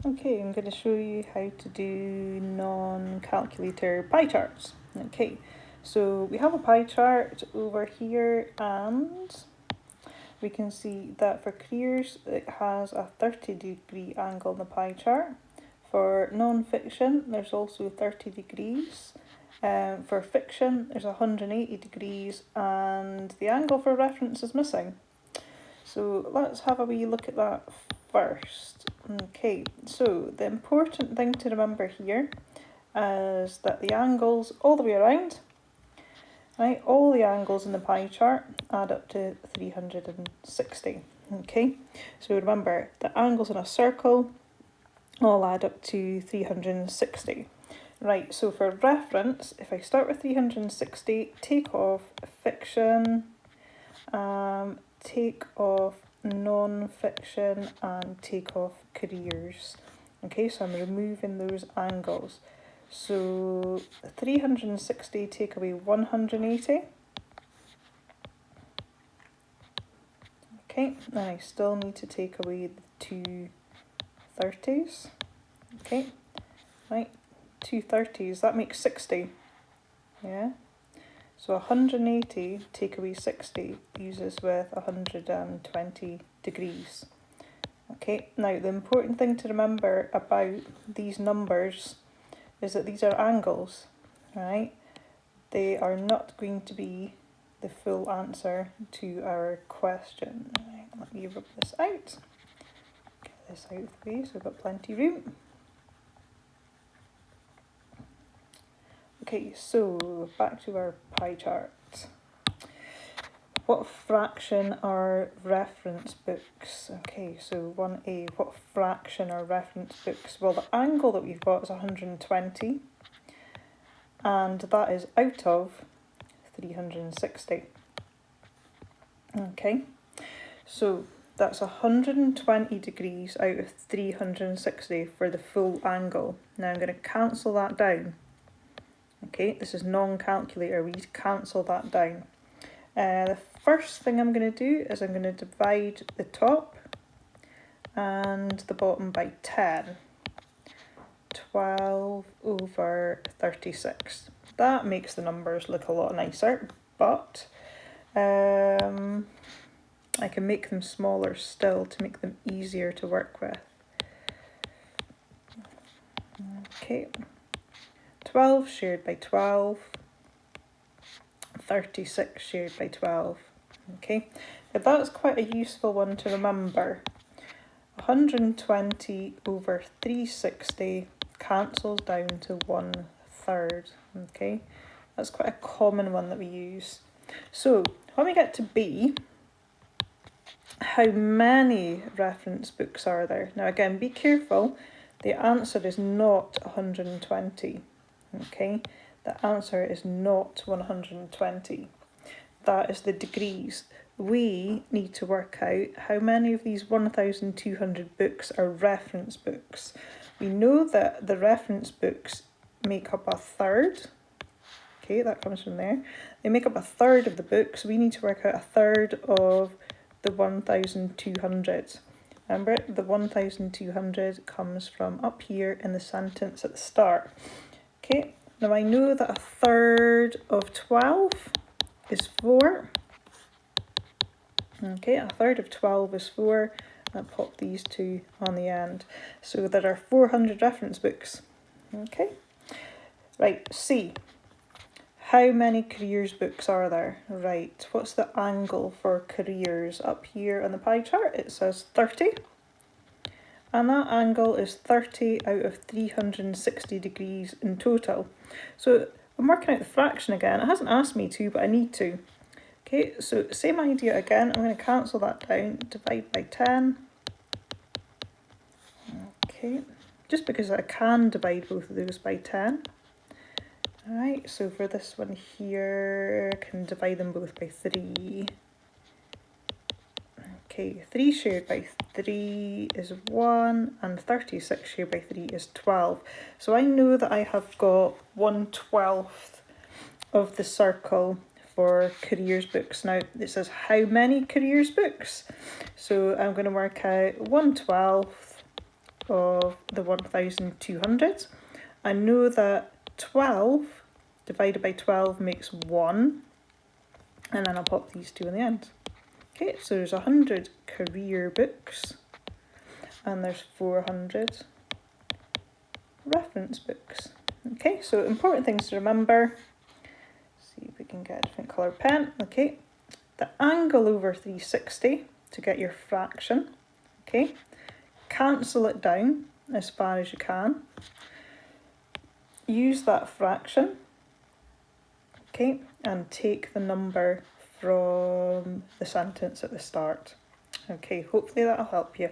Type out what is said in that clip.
Okay, I'm going to show you how to do non-calculator pie charts. Okay, so we have a pie chart over here and we can see that for careers it has a 30-degree angle in the pie chart. For non-fiction there's also 30 degrees. For fiction there's 180 degrees and the angle for reference is missing. So let's have a wee look at that first. Okay, so the important thing to remember here is that the angles all the way around, right, all the angles in the pie chart add up to 360. Okay, so remember the angles in a circle all add up to 360. Right, so for reference, if I start with 360, take off fiction, take off non-fiction and take off careers. Okay, so I'm removing those angles. So 360 take away 180. Okay, and I still need to take away the two 30s. Okay, right, two 30s, that makes 60. Yeah. So 180 take away 60 leaves us with 120 degrees. Okay, now the important thing to remember about these numbers is that these are angles, right? They are not going to be the full answer to our question. Right, let me rub this out. Get this out of the way so we've got plenty of room. Okay, so back to our pie chart. What fraction are reference books? Okay, so 1A, what fraction are reference books? Well, the angle that we've got is 120, and that is out of 360. Okay, so that's 120 degrees out of 360 for the full angle. Now I'm going to cancel that down. Okay, this is non-calculator, we need to cancel that down. The first thing I'm going to do is I'm going to divide the top and the bottom by 10. 12 over 36. That makes the numbers look a lot nicer, but I can make them smaller still to make them easier to work with. Okay. 12 shared by 12, 36 shared by 12. Okay, now that's quite a useful one to remember. 120 over 360 cancels down to 1/3. Okay, that's quite a common one that we use. So when we get to B, how many reference books are there? Now again, be careful, the answer is not 120. Okay, the answer is not 120. That is the degrees. We need to work out how many of these 1,200 books are reference books. We know that the reference books make up 1/3. Okay, that comes from there. They make up 1/3 of the books. We need to work out 1/3 of the 1,200. Remember, the 1,200 comes from up here in the sentence at the start. Okay, now I know that 1/3 of 12 is 4. Okay, 1/3 of 12 is 4. I'll pop these two on the end. So there are 400 reference books. Okay, right, C. How many careers books are there? Right, what's the angle for careers? Up here on the pie chart it says 30. And that angle is 30 out of 360 degrees in total. So I'm working out the fraction again. It hasn't asked me to, but I need to. Okay, so same idea again. I'm going to cancel that down, divide by 10. Okay, just because I can divide both of those by 10. Alright, so for this one here, I can divide them both by 3. Okay, 3 shared by 3 is 1, and 36 shared by 3 is 12. So I know that I have got 1/12 of the circle for careers books. Now it says how many careers books? So I'm going to work out 1/12 of the 1,200. I know that 12 divided by 12 makes 1, and then I'll pop these 2 in the end. Okay, so there's 100 career books, and there's 400 reference books. Okay, so important things to remember. See if we can get a different colour pen. Okay, the angle over 360 to get your fraction. Okay, cancel it down as far as you can. Use that fraction. Okay, and take the number from the sentence at the start. Okay, hopefully that'll help you.